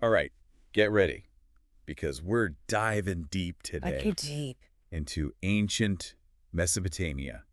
All right, get ready, because we're diving deep today Okay, deep. into ancient Mesopotamia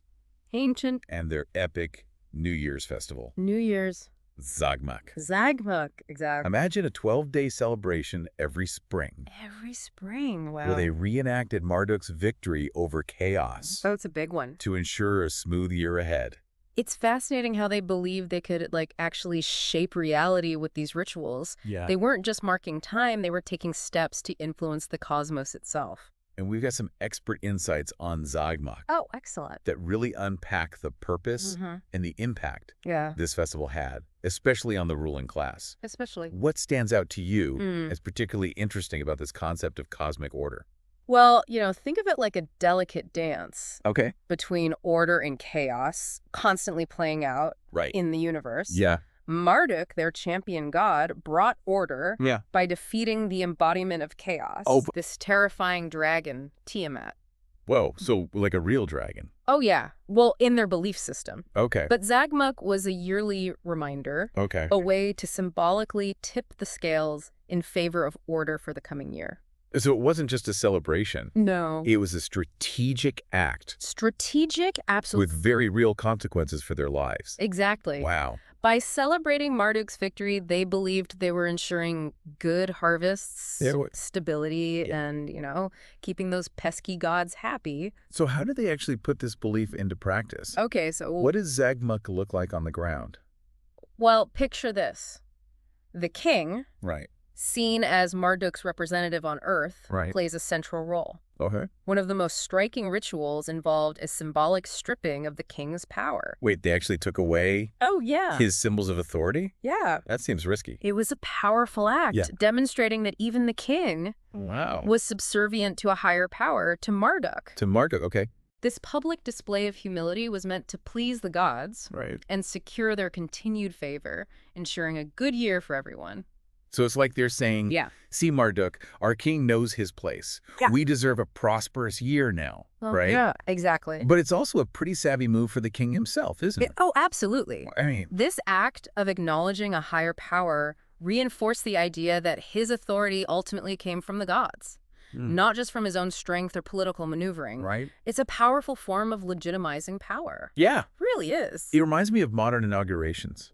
Ancient and their epic New Year's festival, New Year's. Zagmuk. Zagmuk, exactly. Imagine a 12-day celebration every spring Every spring, wow. where they reenacted Marduk's victory over chaos Oh, it's a big one. to ensure a smooth year ahead. It's fascinating how they believed they could, actually shape reality with these rituals. Yeah. They weren't just marking time, they were taking steps to influence the cosmos itself. And we've got some expert insights on Zagmuk Oh, excellent. that really unpack the purpose and the impact Yeah, this festival had, especially on the ruling class. especially. What stands out to you as particularly interesting about this concept of cosmic order? Well, think of it like a delicate dance Okay. between order and chaos, constantly playing out Right. in the universe. Yeah. Marduk, their champion god, brought order Yeah. by defeating the embodiment of chaos, this terrifying dragon, Tiamat. Whoa. So like a real dragon. Oh, yeah. Well, in their belief system. Okay. But Zagmuk was a yearly reminder, Okay. a way to symbolically tip the scales in favor of order for the coming year. So it wasn't just a celebration. No. It was a strategic act Strategic? Absolutely. with very real consequences for their lives. Exactly. Wow. By celebrating Marduk's victory, they believed they were ensuring good harvests, stability, and, keeping those pesky gods happy. So how did they actually put this belief into practice? Okay, so, What does Zagmuk look like on the ground? well, picture this. The king, Right. seen as Marduk's representative on Earth, Right. plays a central role. Okay. One of the most striking rituals involved a symbolic stripping of the king's power. Wait, they actually took away Oh, yeah. his symbols of authority? Yeah. That seems risky. It was a powerful act, Yeah. demonstrating that even the king Wow. was subservient to a higher power, to Marduk. To Marduk, okay. This public display of humility was meant to please the gods Right. and secure their continued favor, ensuring a good year for everyone. So it's like they're saying, Yeah. see, Marduk, our king knows his place. Yeah. We deserve a prosperous year now, right? Yeah, exactly. But it's also a pretty savvy move for the king himself, isn't it? Oh, absolutely. I mean, This act of acknowledging a higher power reinforced the idea that his authority ultimately came from the gods, not just from his own strength or political maneuvering. right? It's a powerful form of legitimizing power. Yeah. Really is. It reminds me of modern inaugurations,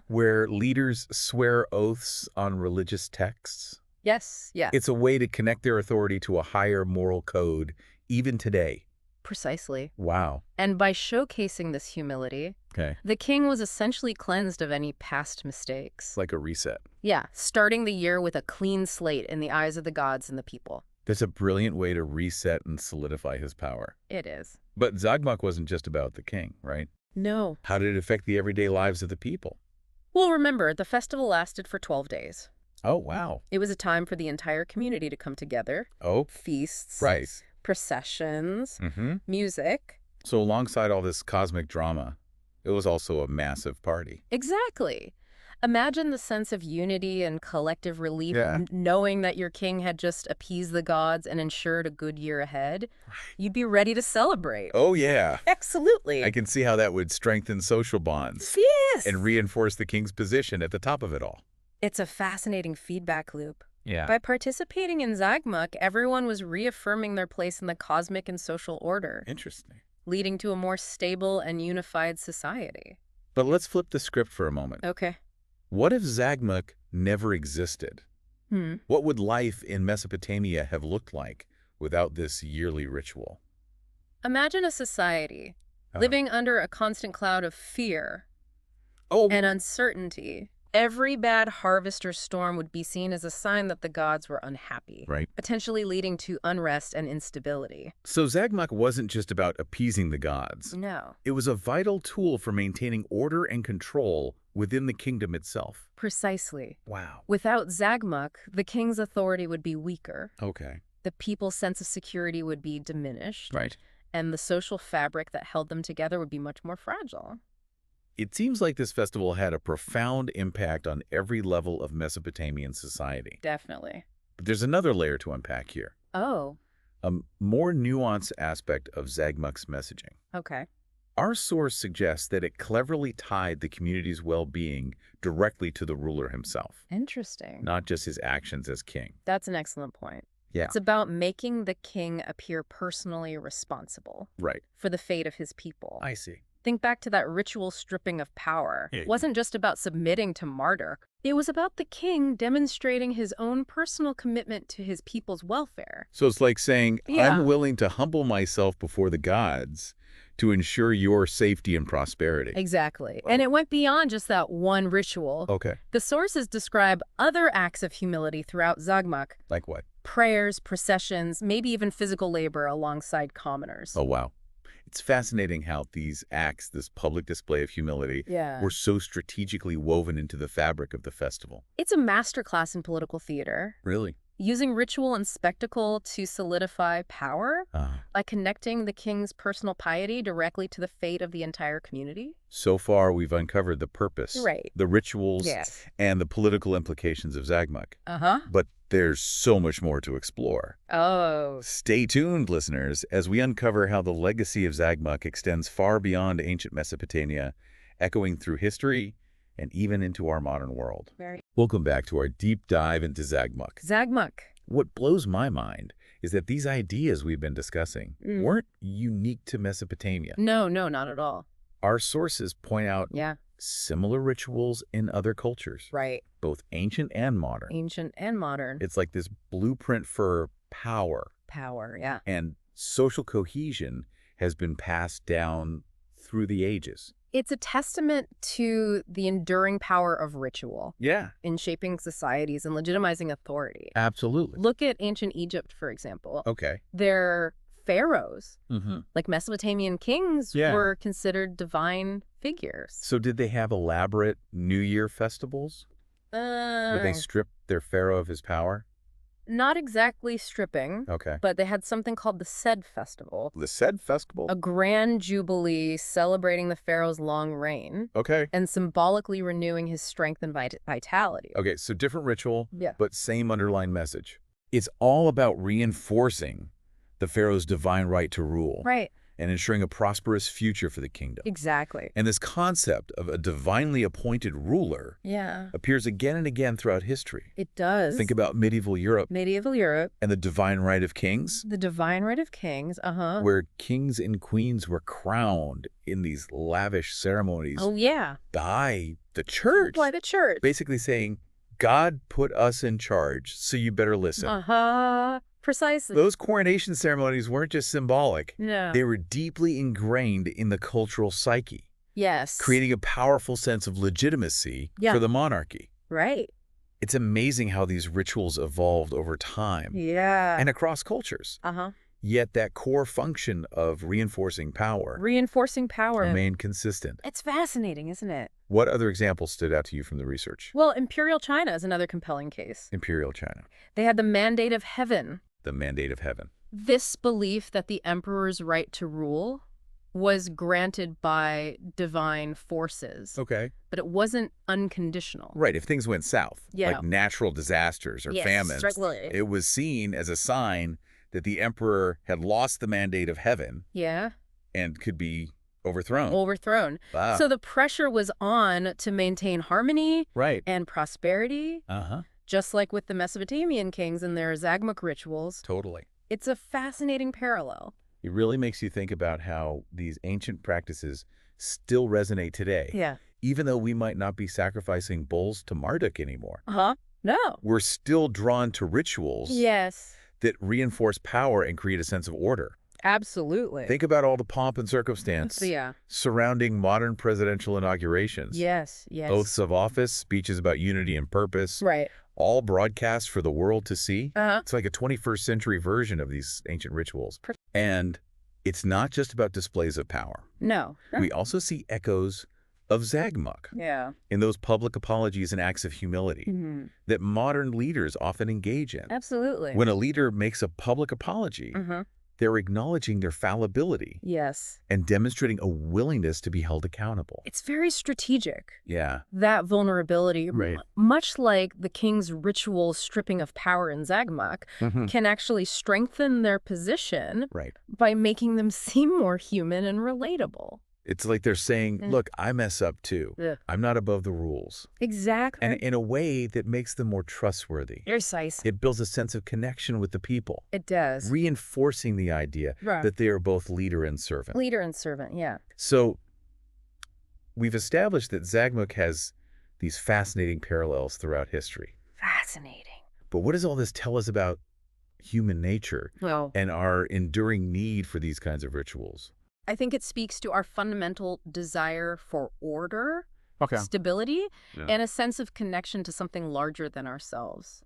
where leaders swear oaths on religious texts. Yes, yeah, It's a way to connect their authority to a higher moral code, even today. precisely. Wow. And by showcasing this humility, Okay. the king was essentially cleansed of any past mistakes. It's like a reset. Yeah, starting the year with a clean slate in the eyes of the gods and the people. That's a brilliant way to reset and solidify his power. It is. But Zagmuk wasn't just about the king, right? No. How did it affect the everyday lives of the people? Well, remember, the festival lasted for 12 days. Oh, wow. It was a time for the entire community to come together. Oh, Feasts, right. processions, music. So alongside all this cosmic drama, it was also a massive party. Exactly. Imagine the sense of unity and collective relief, Yeah. knowing that your king had just appeased the gods and ensured a good year ahead. You'd be ready to celebrate. Oh, yeah. Absolutely. I can see how that would strengthen social bonds Yes. and reinforce the king's position at the top of it all. It's a fascinating feedback loop. Yeah. By participating in Zagmuk, everyone was reaffirming their place in the cosmic and social order, Interesting. leading to a more stable and unified society. But let's flip the script for a moment. Okay. What if Zagmuk never existed? Hmm. What would life in Mesopotamia have looked like without this yearly ritual? Imagine a society Uh-huh. living under a constant cloud of fear Oh, and uncertainty. Every bad harvest or storm would be seen as a sign that the gods were unhappy, right. potentially leading to unrest and instability. So Zagmuk wasn't just about appeasing the gods. No. It was a vital tool for maintaining order and control within the kingdom itself. Precisely. Wow. Without Zagmuk, the king's authority would be weaker, Okay. the people's sense of security would be diminished, Right. and the social fabric that held them together would be much more fragile. It seems like this festival had a profound impact on every level of Mesopotamian society. Definitely. But there's another layer to unpack here, Oh, a more nuanced aspect of Zagmuk's messaging. okay. Our source suggests that it cleverly tied the community's well-being directly to the ruler himself, Interesting. not just his actions as king. That's an excellent point. Yeah. It's about making the king appear personally responsible Right. for the fate of his people. I see. Think back to that ritual stripping of power. Yeah. It wasn't just about submitting to Marduk. It was about the king demonstrating his own personal commitment to his people's welfare. So it's like saying, Yeah. I'm willing to humble myself before the gods to ensure your safety and prosperity. Exactly. And it went beyond just that one ritual. Okay. The sources describe other acts of humility throughout Zagmuk. Like what? Prayers, processions, maybe even physical labor alongside commoners. Oh, wow. It's fascinating how these acts, this public display of humility, Yeah. were so strategically woven into the fabric of the festival. It's a masterclass in political theater. Really? Using ritual and spectacle to solidify power, by connecting the king's personal piety directly to the fate of the entire community. So far, we've uncovered the purpose, Right. the rituals, Yes. and the political implications of Zagmuk. Uh-huh. But there's so much more to explore. Oh. Stay tuned, listeners, as we uncover how the legacy of Zagmuk extends far beyond ancient Mesopotamia, echoing through history and even into our modern world. Welcome back to our deep dive into Zagmuk. Zagmuk. What blows my mind is that these ideas we've been discussing weren't unique to Mesopotamia. No, not at all. Our sources point out Yeah. similar rituals in other cultures, Right. both ancient and modern. Ancient and modern. It's like this blueprint for power, Power, yeah. and social cohesion has been passed down through the ages. It's a testament to the enduring power of ritual Yeah, in shaping societies and legitimizing authority. absolutely. Look at ancient Egypt, for example. Okay. Their pharaohs, Mm-hmm. like Mesopotamian kings, Yeah. were considered divine figures. So did they have elaborate New Year festivals where they stripped their pharaoh of his power? Not exactly stripping, Okay. but they had something called the Sed Festival, The Sed Festival? a grand jubilee celebrating the pharaoh's long reign Okay. and symbolically renewing his strength and vitality. Okay, so different ritual, Yeah. but same underlying message. It's all about reinforcing the pharaoh's divine right to rule Right. and ensuring a prosperous future for the kingdom. Exactly. And this concept of a divinely appointed ruler Yeah. appears again and again throughout history. It does. Think about medieval Europe Medieval Europe, and the divine right of kings, the divine right of kings, where kings and queens were crowned in these lavish ceremonies Oh, yeah. by the church. By the church. Basically saying, God put us in charge, so you better listen. Precisely. Those coronation ceremonies weren't just symbolic. Yeah. They were deeply ingrained in the cultural psyche, Yes. creating a powerful sense of legitimacy Yeah. for the monarchy. Right. It's amazing how these rituals evolved over time Yeah. and across cultures. Uh-huh. Yet that core function of reinforcing power Reinforcing power. remained consistent. It's fascinating, isn't it? What other examples stood out to you from the research? Well, Imperial China is another compelling case. Imperial China, They had the mandate of heaven. the mandate of heaven. This belief that the emperor's right to rule was granted by divine forces, Okay. but it wasn't unconditional. Right, if things went south, Yeah. like natural disasters or famines, Strictly. it was seen as a sign that the emperor had lost the mandate of heaven Yeah. and could be overthrown. Overthrown. Wow. So the pressure was on to maintain harmony Right. and prosperity, Uh-huh. just like with the Mesopotamian kings and their Zagmuk rituals. Totally. It's a fascinating parallel. It really makes you think about how these ancient practices still resonate today. Yeah. Even though we might not be sacrificing bulls to Marduk anymore. Uh-huh. No. We're still drawn to rituals Yes. that reinforce power and create a sense of order. Absolutely. Think about all the pomp and circumstance Yeah. surrounding modern presidential inaugurations. Yes. Yes. Oaths of office, speeches about unity and purpose, Right. all broadcast for the world to see. Uh-huh. It's like a 21st century version of these ancient rituals. And it's not just about displays of power. No. We also see echoes of Zagmuk Yeah. in those public apologies and acts of humility Mm-hmm. that modern leaders often engage in. Absolutely. When a leader makes a public apology, Mm-hmm. they're acknowledging their fallibility Yes. and demonstrating a willingness to be held accountable. It's very strategic. Yeah. That vulnerability, Right. much like the king's ritual stripping of power in Zagmuk, can actually strengthen their position Right. by making them seem more human and relatable. It's like they're saying, look, I mess up too. Yeah. I'm not above the rules. Exactly. And in a way that makes them more trustworthy. Precise. It builds a sense of connection with the people. It does. Reinforcing the idea that they are both leader and servant. Leader and servant, yeah. So we've established that Zagmuk has these fascinating parallels throughout history. Fascinating. But what does all this tell us about human nature and our enduring need for these kinds of rituals? I think it speaks to our fundamental desire for order, stability, and a sense of connection to something larger than ourselves.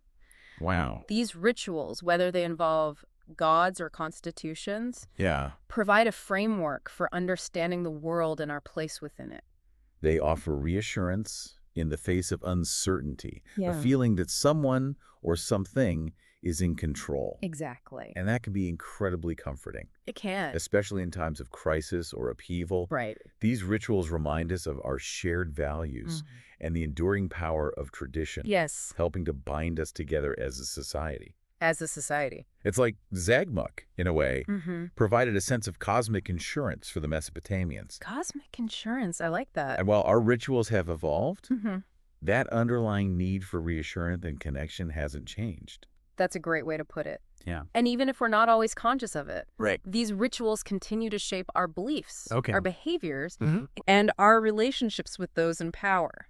Wow. These rituals, whether they involve gods or constitutions, provide a framework for understanding the world and our place within it. They offer reassurance in the face of uncertainty, a feeling that someone or something is in control. Exactly. And that can be incredibly comforting. It can. Especially in times of crisis or upheaval. Right. These rituals remind us of our shared values and the enduring power of tradition. Yes. Helping to bind us together as a society. As a society. It's like Zagmuk, in a way, provided a sense of cosmic insurance for the Mesopotamians. Cosmic insurance. I like that. And while our rituals have evolved, that underlying need for reassurance and connection hasn't changed. That's a great way to put it. Yeah. And even if we're not always conscious of it, right, these rituals continue to shape our beliefs, Okay. our behaviors, and our relationships with those in power.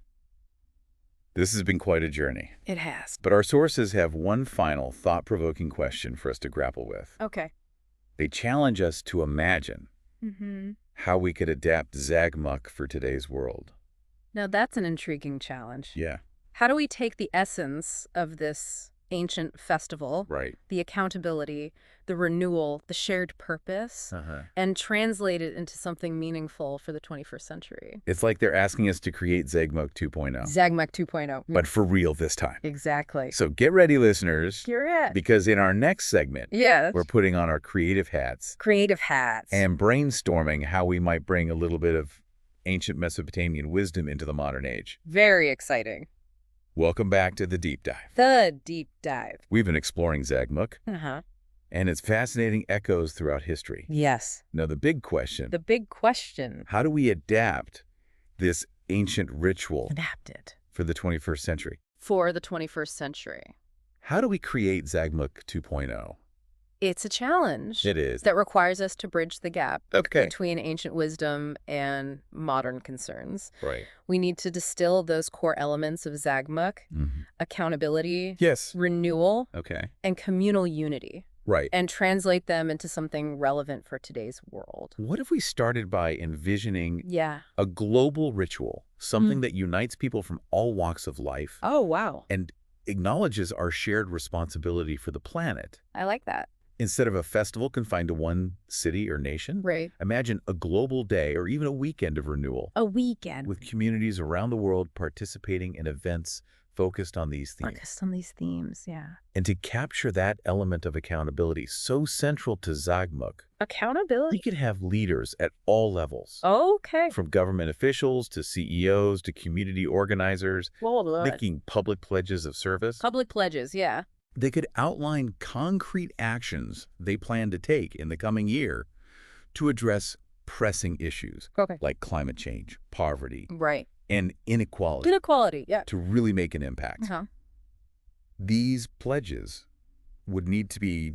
This has been quite a journey. It has. But our sources have one final thought-provoking question for us to grapple with. Okay. They challenge us to imagine how we could adapt Zagmuk for today's world. Now that's an intriguing challenge. Yeah. How do we take the essence of this ancient festival, Right. the accountability, the renewal, the shared purpose, and translate it into something meaningful for the 21st century? It's like they're asking us to create Zagmuk 2.0. Zagmuk 2.0. But for real this time. Exactly. So get ready, listeners. You're it. Because in our next segment, we're putting on our creative hats. Creative hats. And brainstorming how we might bring a little bit of ancient Mesopotamian wisdom into the modern age. Very exciting. Welcome back to The Deep Dive. The Deep Dive. We've been exploring Zagmuk and its fascinating echoes throughout history. Yes. Now, the big question. The big question. How do we adapt this ancient ritual for the 21st century? For the 21st century. How do we create Zagmuk 2.0? It's a challenge. It is. That requires us to bridge the gap Okay. between ancient wisdom and modern concerns. Right. We need to distill those core elements of Zagmuk, accountability, Yes. renewal, Okay. and communal unity. Right. And translate them into something relevant for today's world. What if we started by envisioning Yeah. a global ritual, something that unites people from all walks of life Oh, wow. and acknowledges our shared responsibility for the planet? I like that. Instead of a festival confined to one city or nation, Right. imagine a global day or even a weekend of renewal. A weekend. With communities around the world participating in events focused on these themes. Focused on these themes, yeah. And to capture that element of accountability so central to Zagmuk, Accountability. we could have leaders at all levels. Okay. From government officials to CEOs to community organizers, making public pledges of service. Public pledges, yeah. They could outline concrete actions they plan to take in the coming year to address pressing issues like climate change, poverty, and inequality. Inequality, yeah. To really make an impact. These pledges would need to be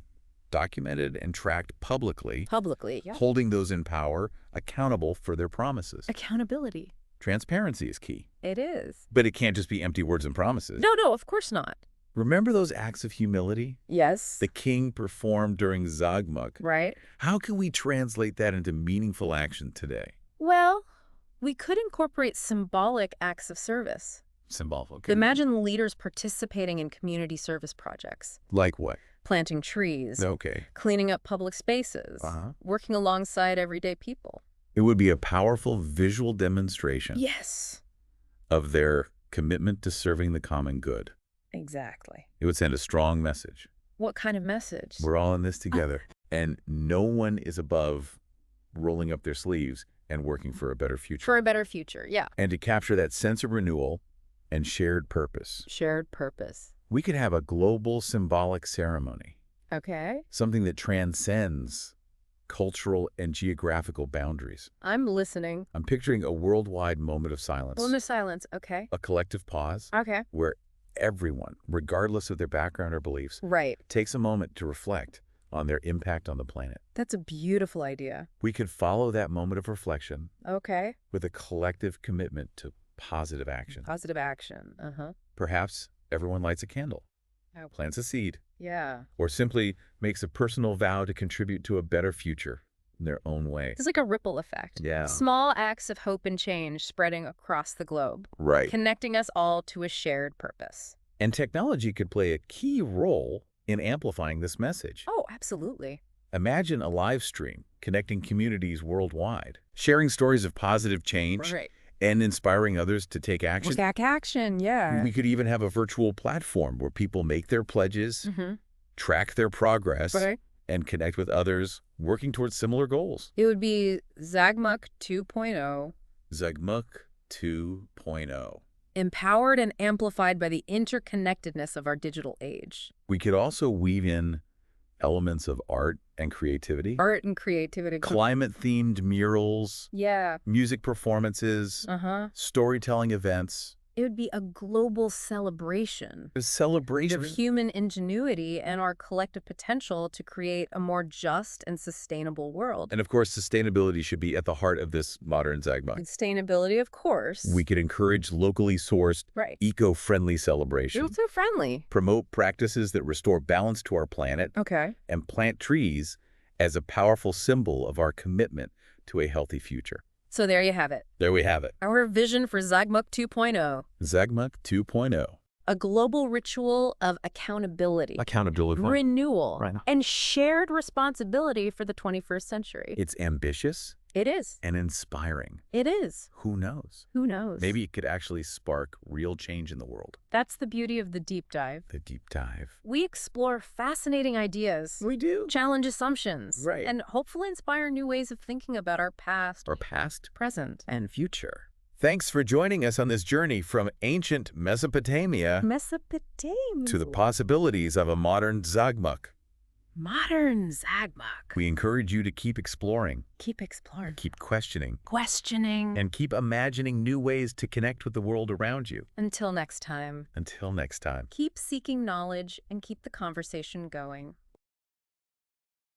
documented and tracked publicly. Publicly, yeah. Holding those in power accountable for their promises. Accountability. Transparency is key. It is. But it can't just be empty words and promises. No, of course not. Remember those acts of humility? Yes. The king performed during Zagmuk. Right. How can we translate that into meaningful action today? Well, we could incorporate symbolic acts of service. Symbolic. Okay. Imagine leaders participating in community service projects. Like what? Planting trees. Okay. Cleaning up public spaces. Working alongside everyday people. It would be a powerful visual demonstration. Yes. Of their commitment to serving the common good. Exactly. It would send a strong message. What kind of message? We're all in this together. And no one is above rolling up their sleeves and working for a better future. For a better future, yeah. And to capture that sense of renewal and shared purpose. Shared purpose. We could have a global symbolic ceremony. Okay. Something that transcends cultural, and geographical boundaries. I'm listening. I'm picturing a worldwide moment of silence. Moment of silence, okay. A collective pause. Okay. Where everyone, regardless of their background or beliefs, Right. takes a moment to reflect on their impact on the planet. That's a beautiful idea. We could follow that moment of reflection Okay. with a collective commitment to positive action. Positive action. Uh-huh. Perhaps everyone lights a candle, plants a seed, Yeah. or simply makes a personal vow to contribute to a better future in their own way. It's like a ripple effect. Yeah. Small acts of hope and change spreading across the globe, Right. connecting us all to a shared purpose. And technology could play a key role in amplifying this message. Oh, absolutely. Imagine a live stream connecting communities worldwide, sharing stories of positive change Right. and inspiring others to take action. Take action, yeah. We could even have a virtual platform where people make their pledges, track their progress, Right. and connect with others working towards similar goals. It would be Zagmuk 2.0. Zagmuk 2.0. Empowered and amplified by the interconnectedness of our digital age. We could also weave in elements of art and creativity. Art and creativity. Climate-themed murals, Yeah. music performances, storytelling events. It would be a global celebration A celebration. of human ingenuity and our collective potential to create a more just and sustainable world. And of course, sustainability should be at the heart of this modern Zagmuk. Sustainability, of course. We could encourage locally sourced, Right. eco-friendly celebration. It's so friendly. Promote practices that restore balance to our planet. Okay. And plant trees as a powerful symbol of our commitment to a healthy future. So there you have it. There we have it. Our vision for Zagmuk 2.0. Zagmuk 2.0. A global ritual of accountability, Accountability. renewal, Right. and shared responsibility for the 21st century. It's ambitious It is. and inspiring. It is. Who knows? Who knows? Maybe it could actually spark real change in the world. That's the beauty of the deep dive. The deep dive. We explore fascinating ideas, We do. challenge assumptions, Right. and hopefully inspire new ways of thinking about our past, Our past present, and future. Thanks for joining us on this journey from ancient Mesopotamia Mesopotamia to the possibilities of a modern Zagmuk. modern Zagmuk. We encourage you to keep exploring, Keep exploring, keep questioning, questioning. and keep imagining new ways to connect with the world around you. Until next time, Until next time. keep seeking knowledge and keep the conversation going.